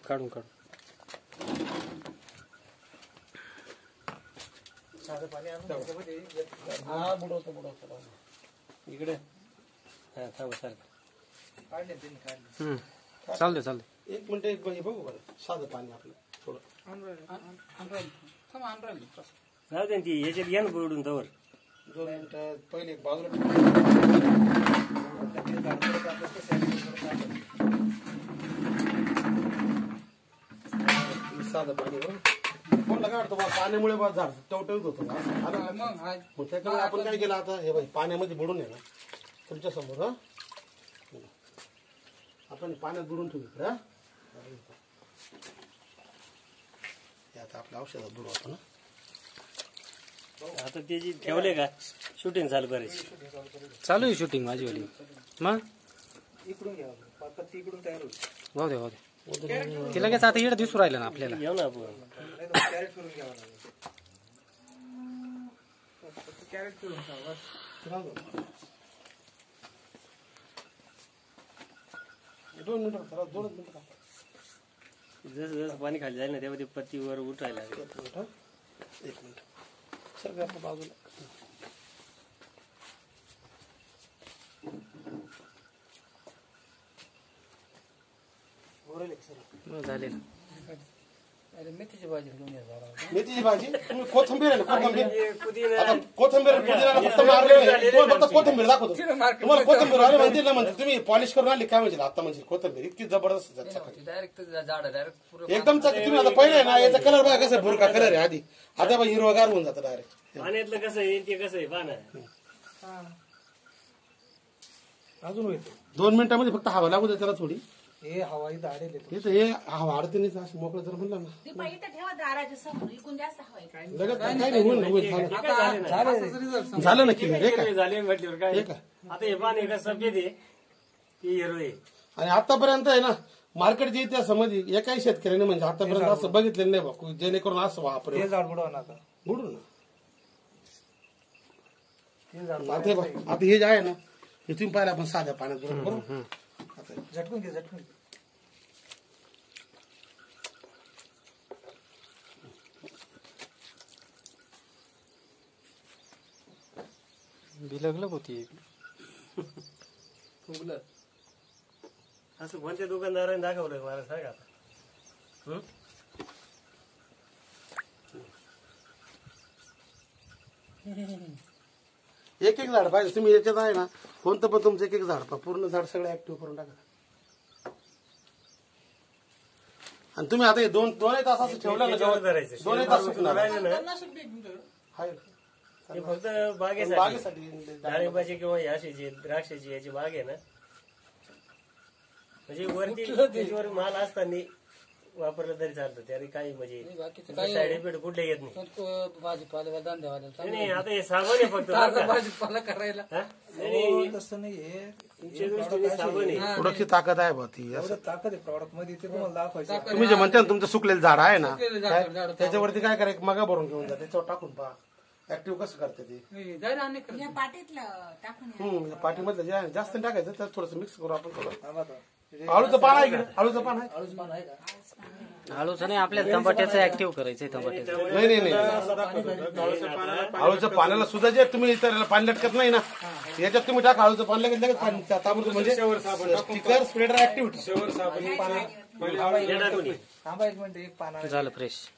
काढून काढून हा बुडवतो इकडे हा थांबा सारखं चालते. एक मिनिट एक बघू बरं साधं पाणी आपलं थोडं जाऊ दे ती याच्यात घ्या ना बुडून तवर 2 मिनिटं पहिले एक बाजूला साधं पाणी कोण काढतो बा पाण्यामुळे बा झाड टवटवीत होतं मग त्याच्यामुळे आपण काय केलं आता हे बाई पाण्यामध्ये बुडून आहे ना तुमच्या समोर हा आपण पाण्यात बुडून ठेवू आता आपल्या औषधात बुडवतो ना आता त्याची ठेवले का शूटिंग चालू करायची चालू आहे शूटिंग माझी वाली मग इकडून घ्या इकडून तयार होईल जाऊ दे ते लगेच आता इकडे दिसू राहिलं ना आपल्याला घेऊ ना आपण कॅरेट करून घ्यावं लागेल कॅरेट करून घ्यावं 2 मिनिटं चला 2 मिनिटं जसं जसं पाणी खाली जाईल ना तेव्हा ते पत्तीवर उठायला लागेल 1 मिनिट सगळं आपल्या बाजूला झाले ना मेथीची भाजी तुम्ही कोथिंबीर आहे ना कोथिंबीर आता कोथिंबीर पुदिना फक्त मारले फक्त कोथिंबीर दाखवतो तुम्हाला कोथिंबीर आले म्हणते ना म्हणजे तुम्ही पॉलिश करून आली काय म्हणजे आता म्हणजे कोथिंबीर इतकी जबरदस्त एकदम तुम्ही आता पहिले ना याचा कलर बघा कसं भुरका कलर आहे आधी आता बघा हिरवागार होऊन जातं डायरेक्ट पाण्यातलं कसं आहे ते कसं आहे पाना अजून होईल 2 मिनिटांमध्ये फक्त हवा लागू दे त्याला थोडी हे हवाई दाडे हे हवा अडते नाही असं मोकळं जर म्हणलं ना लगेच काय नाही होईल झालं ना क्लिअर झाले म्हटल्यावर काय आता हे पाणी का सफेद आहे ते हिरव आहे आणि आतापर्यंत आहे ना मार्केटच्या इतिहासामध्ये एकाही शेतकऱ्याने म्हणजे आतापर्यंत असं बघितलेलं नाही बघ जेणेकरून असं वापरेल हे झाड बुडवा ना आता बुडू ना आता हे जे आहे ना हे तुम्ही पाहिलं आपण साध्या पाण्यात बुडवलं बरोबर झटकून घे झटकून घे बिलगलं होती असं कोणत्या दुकानदाराने दाखवलं मला सांगा आता एक झाड पाहिजे तुम्ही याच्यात आहे ना कोणतं पण तुमचं एक झाड पहा पूर्ण झाड सगळं ऍक्टिव्ह करून टाका आणि तुम्ही आता 2 तास असं ठेवलं ना 2 तास सुकणार हे फक्त बागेसाठी डाळिंबाची किंवा याशीची द्राक्षाची याची बाग आहे ना म्हणजे वरती त्याच्यावर माल असताना वापरलं तरी चालतं त्याने काही म्हणजे साईड इफेक्ट कुठले येत नाही आता हे साबण आहे फक्त भाजीपाला करायला तसं नाही तुमच्या दृष्टीने साबण आहे थोडीशी ताकद आहे बा ती ताकद आहे प्रॉडक्ट मध्ये ते तुम्हाला दाखवायचं तुम्ही जे म्हणता ना तुमचं सुकलेलं झाड आहे ना त्याच्यावरती काय करा एक मगा भरून घेऊन जा त्याच्यावर टाकून पहा ऍक्टिव्ह कसं करते ते पाठीमधलं जे आहे जास्त टाकायचं तर थोडंसं मिक्स करू आपण थोडं आळूचं पान आहे आळूचं पान आहे आळूचं नाही आपल्याला टमाट्याचं ऍक्टिव्ह करायचंय टमाट्याचं नाही आळूच्या पाण्याला सुद्धा जे तुम्ही पाणी लटकत नाही ना याच्यात तुम्ही टाका आळूचं पाणी लगेच लगेच पाणी ताबडतोब म्हणजे स्टिकर स्प्रेडर ऍक्टिव्हिटी थांबा 1 मिनिट एक पाना झालं फ्रेश